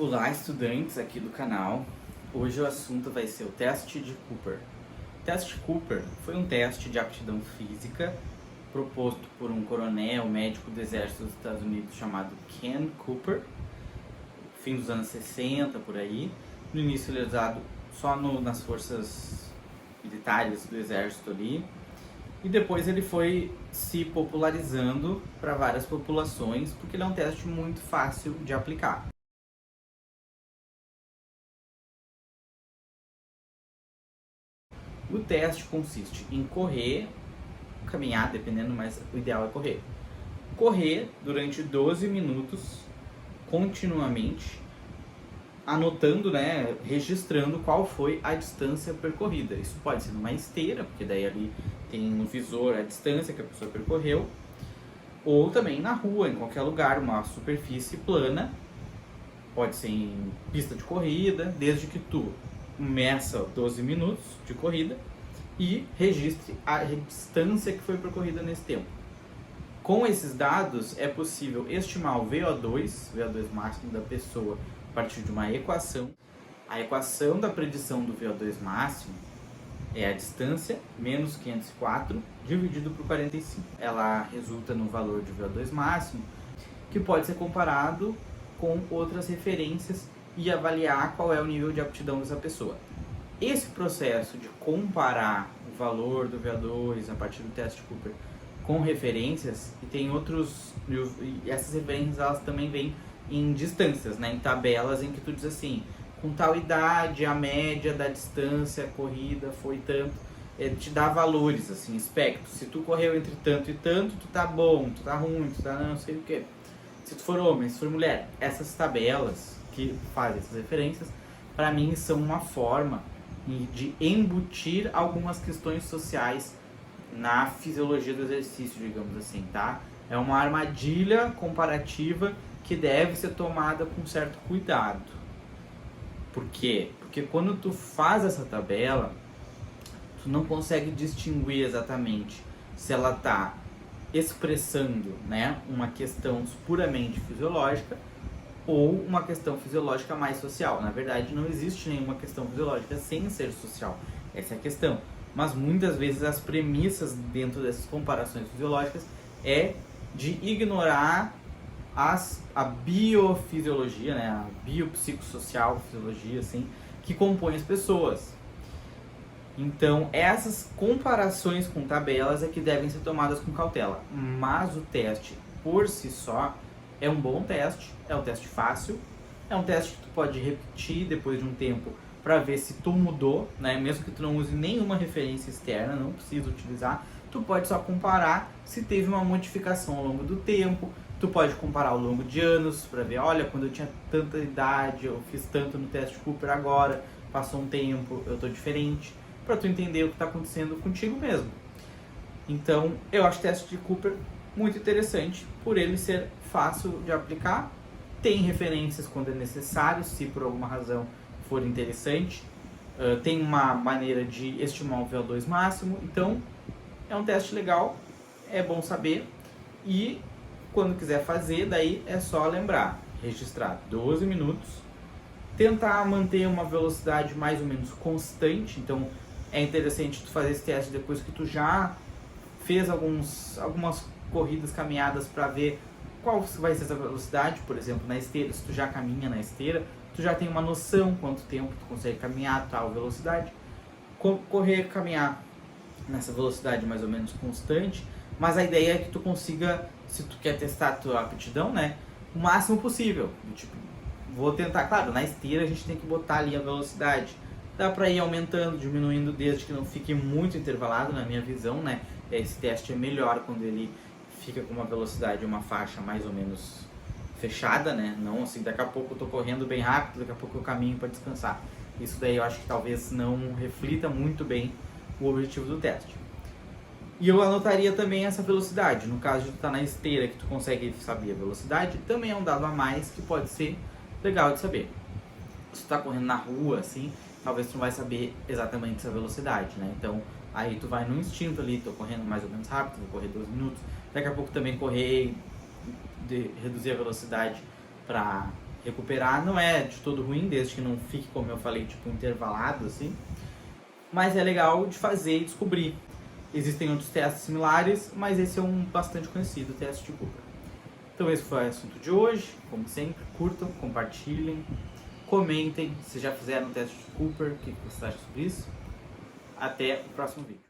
Olá, estudantes aqui do canal. Hoje o assunto vai ser o teste de Cooper. O teste de Cooper foi um teste de aptidão física proposto por um coronel médico do exército dos Estados Unidos chamado Ken Cooper, fim dos anos 60, por aí. No início ele é usado só nas forças militares do exército ali, e depois ele foi se popularizando para várias populações, porque ele é um teste muito fácil de aplicar. O teste consiste em correr, caminhar, dependendo, mas o ideal é correr. Correr durante 12 minutos, continuamente, anotando, né, registrando qual foi a distância percorrida. Isso pode ser numa esteira, porque daí ali tem no visor a distância que a pessoa percorreu, ou também na rua, em qualquer lugar, uma superfície plana, pode ser em pista de corrida, desde que tu meça 12 minutos de corrida e registre a distância que foi percorrida nesse tempo. Com esses dados é possível estimar o VO2 máximo da pessoa a partir de uma equação. A equação da predição do VO2 máximo é a distância menos 504 dividido por 45. Ela resulta no valor de VO2 máximo, que pode ser comparado com outras referências e avaliar qual é o nível de aptidão dessa pessoa. Esse processo de comparar o valor do VO2 a partir do teste de Cooper com referências, e tem outros, e essas referências elas também vêm em distâncias, né, em tabelas em que tu diz assim, com tal idade, a média da distância corrida foi tanto, te dá valores, assim, espectros. Se tu correu entre tanto e tanto, tu tá bom, tu tá ruim, tu tá não sei o que. Se tu for homem, se for mulher, essas tabelas que fazem essas referências, para mim são uma forma de embutir algumas questões sociais na fisiologia do exercício, digamos assim, tá? É uma armadilha comparativa que deve ser tomada com certo cuidado. Por quê? Porque quando tu faz essa tabela, tu não consegue distinguir exatamente se ela está expressando, né, uma questão puramente fisiológica ou uma questão fisiológica mais social. Na verdade, não existe nenhuma questão fisiológica sem ser social. Essa é a questão. Mas muitas vezes as premissas dentro dessas comparações fisiológicas é de ignorar a biofisiologia, né, a biopsicossocial fisiologia, assim, que compõe as pessoas. Então, essas comparações com tabelas é que devem ser tomadas com cautela. Mas o teste, por si só, é um bom teste, é um teste fácil, é um teste que tu pode repetir depois de um tempo para ver se tu mudou, né? Mesmo que tu não use nenhuma referência externa, não precisa utilizar, tu pode só comparar se teve uma modificação ao longo do tempo, tu pode comparar ao longo de anos para ver, olha, quando eu tinha tanta idade, eu fiz tanto no teste Cooper, agora passou um tempo, eu tô diferente, para tu entender o que está acontecendo contigo mesmo. Então, eu acho o teste de Cooper muito interessante, por ele ser fácil de aplicar, tem referências quando é necessário, se por alguma razão for interessante, tem uma maneira de estimar o VO2 máximo, então é um teste legal, é bom saber, e quando quiser fazer, daí é só lembrar, registrar 12 minutos, tentar manter uma velocidade mais ou menos constante, então é interessante tu fazer esse teste depois que tu já fez algumas corridas, caminhadas, para ver qual vai ser essa velocidade. Por exemplo, na esteira, se tu já caminha na esteira, tu já tem uma noção quanto tempo tu consegue caminhar, tal velocidade. Correr, caminhar nessa velocidade mais ou menos constante, mas a ideia é que tu consiga, se tu quer testar a tua aptidão, né, o máximo possível. Tipo, vou tentar, claro, na esteira a gente tem que botar ali a velocidade. Dá para ir aumentando, diminuindo, desde que não fique muito intervalado, na minha visão, né? Esse teste é melhor quando ele fica com uma velocidade, uma faixa mais ou menos fechada, né? Não assim, daqui a pouco eu tô correndo bem rápido, daqui a pouco eu caminho para descansar. Isso daí eu acho que talvez não reflita muito bem o objetivo do teste. E eu anotaria também essa velocidade. No caso de tu estar na esteira, que tu consegue saber a velocidade, também é um dado a mais que pode ser legal de saber. Se tu tá correndo na rua, assim, talvez tu não vai saber exatamente essa velocidade, né? Então, aí tu vai no instinto ali, tô correndo mais ou menos rápido, vou correr 12 minutos. Daqui a pouco também correr, reduzir a velocidade para Recuperar não é de todo ruim, desde que não fique, como eu falei, tipo intervalado assim. Mas é legal de fazer e descobrir. Existem outros testes similares, mas esse é um bastante conhecido, o teste de Cooper. Então esse foi o assunto de hoje. Como sempre, curtam, compartilhem, comentem se já fizeram o teste de Cooper, o que vocês acham sobre isso. Até o próximo vídeo.